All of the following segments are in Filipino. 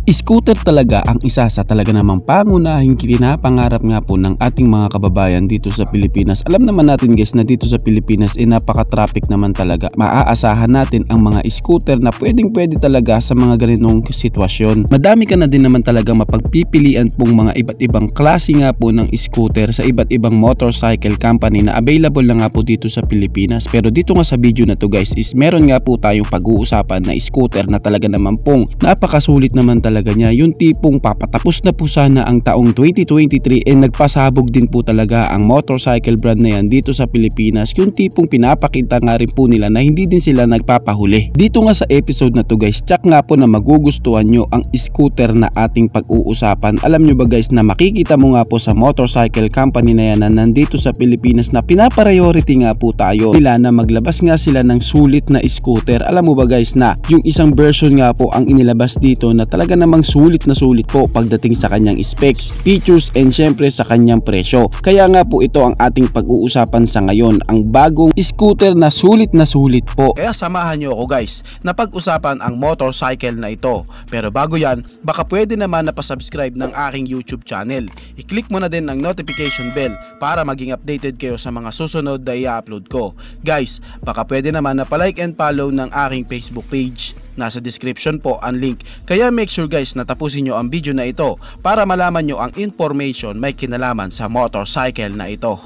Scooter talaga ang isa sa talaga namang pangunahing pinapangarap nga po ng ating mga kababayan dito sa Pilipinas. Alam naman natin guys na dito sa Pilipinas napaka-traffic naman talaga. Maaasahan natin ang mga scooter na pwede talaga sa mga ganitong sitwasyon. Madami ka na din naman talaga mapagpipilian pong mga iba't ibang klase nga po ng scooter sa iba't ibang motorcycle company na available na nga po dito sa Pilipinas. Pero dito nga sa video na to guys is meron nga po tayong pag-uusapan na scooter na talaga naman pong napakasulit naman talaga niya, yung tipong papatapos na po sana ang taong 2023 nagpasabog din po talaga ang motorcycle brand na yan dito sa Pilipinas, yung tipong pinapakita nga rin po nila na hindi din sila nagpapahuli. Dito nga sa episode na to guys, check nga po na magugustuhan nyo ang scooter na ating pag-uusapan. Alam nyo ba guys na makikita mo nga po sa motorcycle company na yan na nandito sa Pilipinas na pinapriority nga po tayo nila na maglabas nga sila ng sulit na scooter. Alam mo ba guys na yung isang version nga po ang inilabas dito na talaga namang sulit na sulit po pagdating sa kanyang specs, features and syempre sa kanyang presyo. Kaya nga po ito ang ating pag-uusapan sa ngayon, ang bagong scooter na sulit po. Kaya samahan nyo ako guys na pag-usapan ang motorcycle na ito. Pero bago yan, baka pwede naman na pa-subscribe ng aking YouTube channel. I-click mo na din ang notification bell para maging updated kayo sa mga susunod na i-upload ko. Guys, baka pwede naman na pa-like and follow ng aking Facebook page. Nasa description po ang link. Kaya make sure guys na tapusin nyo ang video na ito para malaman nyo ang information may kinalaman sa motorcycle na ito.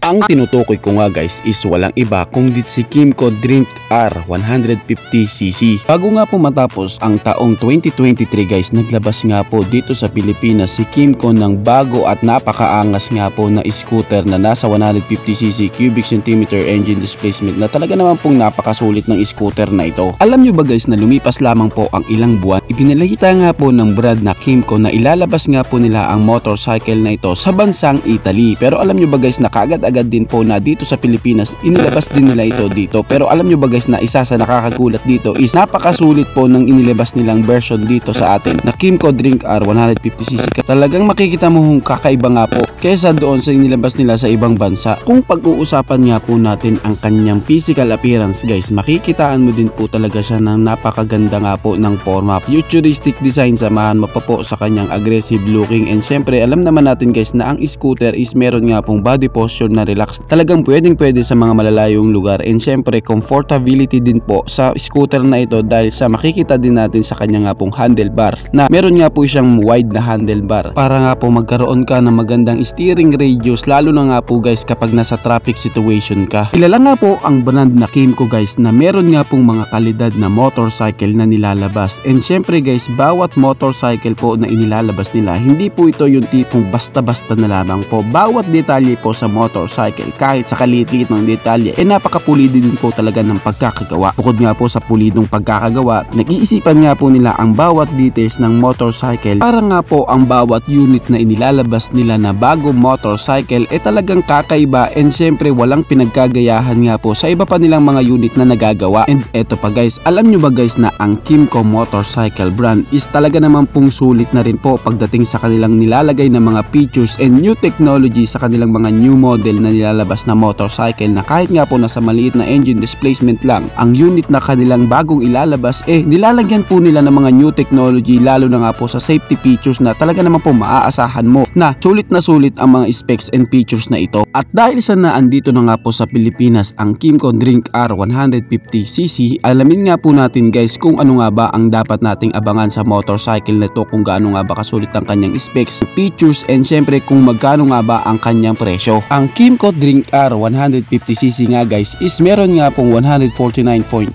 Ang tinutukoy ko nga guys is walang iba kundi si Kymco Drink R 150cc. Bago nga po matapos ang taong 2023 guys, naglabas nga po dito sa Pilipinas si Kymco ng bago at napakaangas nga po na scooter na nasa 150cc cubic centimeter engine displacement na talaga naman pong napakasulit ng scooter na ito. Alam nyo ba guys na lumipas lamang po ang ilang buwan, ipinalita nga po ng brand na Kymco na ilalabas nga po nila ang motorcycle na ito sa bansang Italy. Pero alam nyo ba guys na kaagad-agad din po na dito sa Pilipinas inilabas din nila ito dito. Pero alam nyo ba guys na isa sa nakakagulat dito is napakasulit po ng inilabas nilang version dito sa atin na Kymco Drink R 150cc. Talagang makikita mo kung kakaiba nga po kaysa doon sa inilabas nila sa ibang bansa. Kung pag-uusapan nga po natin ang kanyang physical appearance guys, makikitaan mo din po talaga siya ng napakaganda nga po ng forma, futuristic design, samahan mo pa po sa kanyang aggressive looking. And syempre alam naman natin guys na ang scooter is meron nga pong body posture na relax. Talagang pwede sa mga malalayong lugar. And syempre comfortability din po sa scooter na ito dahil sa makikita din natin sa kanya nga pong handlebar na meron nga po siyang wide na handlebar para nga po magkaroon ka ng magandang steering radius, lalo na nga po guys kapag nasa traffic situation ka. Kilala nga po ang brand na Kymco guys na meron nga pong mga kalidad na motorcycle na nilalabas. And syempre guys, bawat motorcycle po na inilalabas nila, hindi po ito yung tipong basta-basta na lamang po. Bawat detalye po sa motorcycle, kahit sa kaliit-liit ng detalye, napakapulido din po talaga ng pagkakagawa. Bukod nga po sa pulidong pagkakagawa, nag-iisipan nga po nila ang bawat details ng motorcycle para nga po ang bawat unit na inilalabas nila na bagong motorcycle talagang kakaiba. And syempre walang pinagkagayahan nga po sa iba pa nilang mga unit na nagagawa. And eto pa guys, alam nyo ba guys na ang Kymco motorcycle brand is talaga naman pong sulit na rin po pagdating sa kanilang nilalagay na mga features and new technology sa kanilang mga new model na na nilalabas na motorcycle na kahit nga po nasa maliit na engine displacement lang ang unit na kanilang bagong ilalabas, nilalagyan po nila ng mga new technology, lalo na nga po sa safety features na talaga naman po maaasahan mo na sulit ang mga specs and features na ito. At dahil sa na andito na nga po sa Pilipinas ang Kymco Drink R 150cc, alamin nga po natin guys kung ano nga ba ang dapat nating abangan sa motorcycle na ito, kung gaano nga ba kasulit ang kanyang specs, features, and syempre kung magkano nga ba ang kanyang presyo. Ang Kymco Drink R 150cc nga guys is meron nga pong 149.8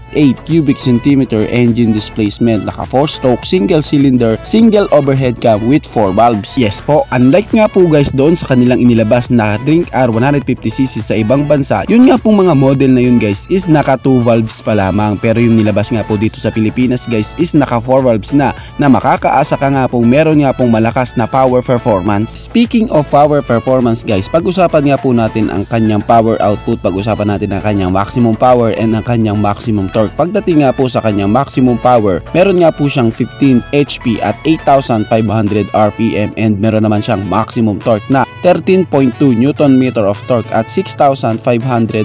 cubic centimeter engine displacement, naka 4-stroke, single cylinder, single overhead cam with 4 valves. Yes po, unlike nga po guys doon sa kanilang inilabas na Drink R 150cc sa ibang bansa, yun nga pong mga model na yun guys is naka 2 valves pa lamang, pero yung nilabas nga po dito sa Pilipinas guys is naka 4 valves na makakaasa ka nga pong meron nga pong malakas na power performance. Speaking of power performance guys, pag-usapan nga po natin ang kanyang power output, pag-usapan natin ang kanyang maximum power and ang kanyang maximum torque. Pagdating nga po sa kanyang maximum power, meron nga po siyang 15 HP at 8,500 RPM, and meron naman siyang maximum torque na 13.2 Newton meter of torque at 6,500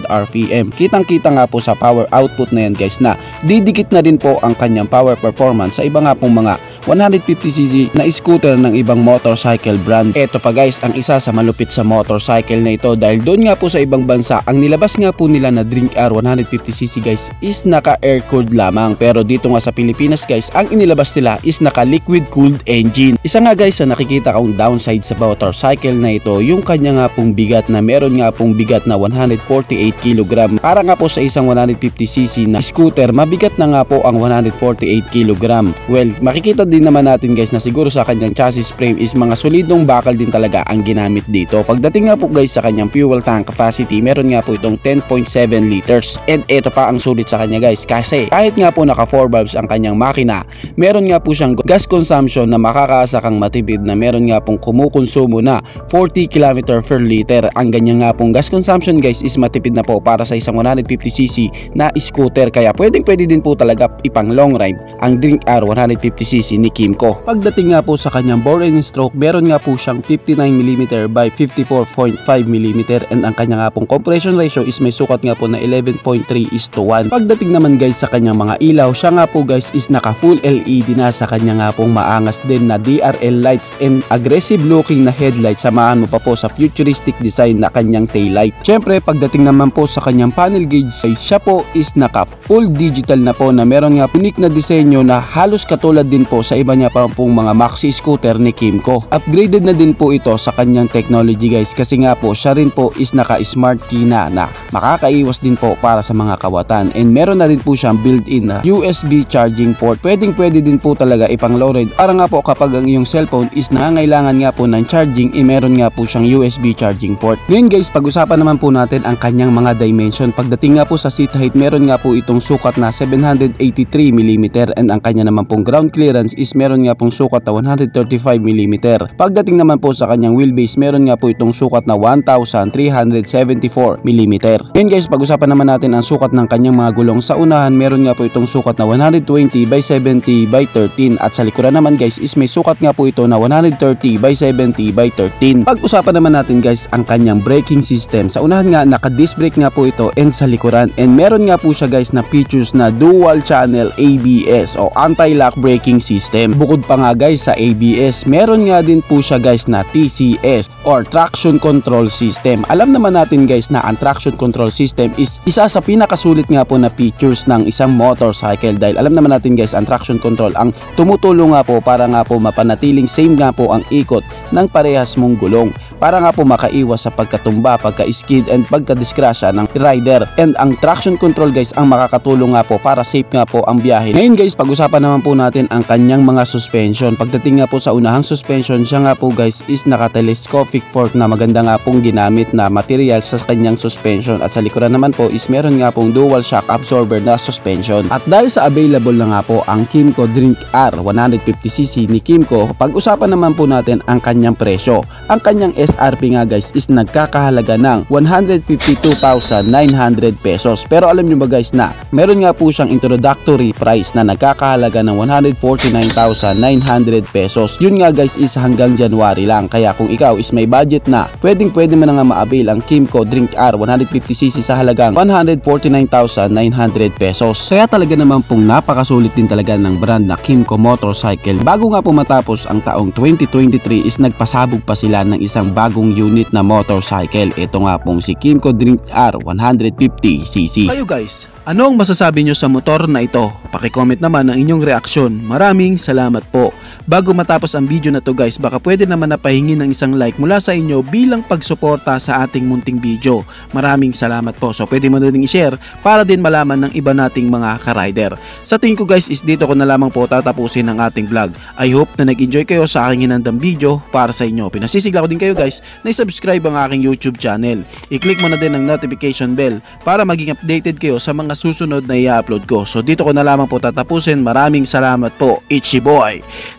RPM. Kitang-kita nga po sa power output na yan guys na didikit na din po ang kanyang power performance sa iba nga pong mga 150cc na scooter ng ibang motorcycle brand. Ito pa guys ang isa sa malupit sa motorcycle na ito, dahil doon nga po sa ibang bansa ang nilabas nga po nila na Drink R 150cc guys is naka air cooled lamang, pero dito nga sa Pilipinas guys ang inilabas nila is naka liquid cooled engine. Isa nga guys sa nakikita kong downside sa motorcycle na ito, yung kanya nga pong bigat na meron nga pong bigat na 148 kg. Para nga po sa isang 150cc na scooter, mabigat na nga po ang 148 kg. Well, makikita din naman natin guys na siguro sa kanyang chassis frame is mga solidong bakal din talaga ang ginamit dito. Pagdating nga po guys sa kanyang fuel tank capacity, meron nga po itong 10.7 liters, and ito pa ang sulit sa kanya guys, kasi kahit nga po naka 4 valves ang kanyang makina, meron nga po siyang gas consumption na makakaasa kang matipid na meron nga pong kumukonsumo na 40 km per liter. Ang ganyan nga pong gas consumption guys is matipid na po para sa isang 150cc na scooter, kaya pwede din po talaga ipang long ride ang Drink R 150cc ni Kymco. Pagdating nga po sa kanyang bore and stroke, meron nga po siyang 59mm by 54.5mm, and ang kanya nga pong compression ratio is may sukat nga po na 11.3:1. Pagdating naman guys sa kanyang mga ilaw, siya nga po guys is naka full LED na, sa kanya nga pong maangas din na DRL lights and aggressive looking na headlight, samahan mo pa po sa futuristic design na kanyang taillight. Syempre pagdating naman po sa kanyang panel gauge, siya po is naka full digital na po na meron nga unique na disenyo na halos katulad din po sa iba niya pa pong mga maxi scooter ni Kymco. Upgraded na din po ito sa kanyang technology guys, kasi nga po siya rin po is naka smart key na makakaiwas din po para sa mga kawatan, and meron na din po siyang built-in na USB charging port. Pwede din po talaga ipang low ride, para nga po kapag ang iyong cellphone is nangangailangan nga po ng charging, meron nga po siyang USB charging port. Ngayon guys, pag-usapan naman po natin ang kanyang mga dimension. Pagdating nga po sa seat height, meron nga po itong sukat na 783mm, and ang kanya naman pong ground clearance is meron nga pong sukat na 135mm. Pagdating naman po sa kanyang wheelbase, meron nga po itong sukat na 1374mm. Ngayon guys, pag-usapan naman natin ang sukat ng kanyang mga gulong. Sa unahan, meron nga po itong sukat na 120/70/13, at sa likuran naman guys is may sukat nga po ito na 130/70/13. Pag-usapan naman natin guys ang kanyang braking system. Sa unahan nga, naka disc brake nga po ito, and sa likuran, and meron nga po siya guys na features na dual channel ABS o anti-lock braking system. Bukod pa nga guys sa ABS, meron nga din po siya guys na TCS or traction control system. Alam naman natin guys na ang traction control system is isa sa pinakasulit nga po na features ng isang motorcycle, dahil alam naman natin guys ang traction control ang tumutulong nga po para nga po mapanatiling same nga po ang ikot ng parehas mong gulong, para nga po makaiwas sa pagkatumba, pagka-skid, and pagka-disgrasya ng rider. And ang traction control guys ang makakatulong nga po para safe nga po ang biyahe. Ngayon guys, pag-usapan naman po natin ang kanyang mga suspension. Pagdating nga po sa unahang suspension, siya nga po guys is naka-telescopic fork na maganda nga pong ginamit na material sa kanyang suspension, at sa likuran naman po is meron nga pong dual shock absorber na suspension. At dahil sa available na nga po ang Kymco Drink R 150cc ni Kymco, pag-usapan naman po natin ang kanyang presyo. Ang kanyang MSRP nga guys is nagkakahalaga ng 152,900 pesos. Pero alam nyo ba guys na meron nga po siyang introductory price na nagkakahalaga ng 149,900 pesos. Yun nga guys is hanggang January lang. Kaya kung ikaw is may budget na, pwede mo na nga ma-avail ang Kimco Drink R 150cc sa halagang 149,900 pesos. Kaya talaga naman pong napakasulit din talaga ng brand na Kimco Motorcycle. Bago nga po matapos ang taong 2023 is nagpasabog pa sila ng isang bagong unit na motorcycle. Ito nga pong si Kimco Drink R 150cc. Kayo guys, ano ang masasabi nyo sa motor na ito? Paki-comment naman ang inyong reaksyon. Maraming salamat po. Bago matapos ang video na to guys, baka pwede naman napahingi ng isang like mula sa inyo bilang pagsuporta sa ating munting video. Maraming salamat po. So pwede mo na rin i-share para din malaman ng iba nating mga ka-rider. Sa tingin ko guys is dito ko na lamang po tatapusin ang ating vlog. I hope na nag-enjoy kayo sa aking hinandang video para sa inyo. Pinasisigla ko din kayo guys na i-subscribe ang aking YouTube channel. I-click mo na din ang notification bell para maging updated kayo sa mga susunod na i-upload ko. So dito ko na lamang po tatapusin. Maraming salamat po. Ichi boy.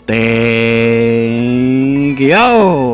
Thank you!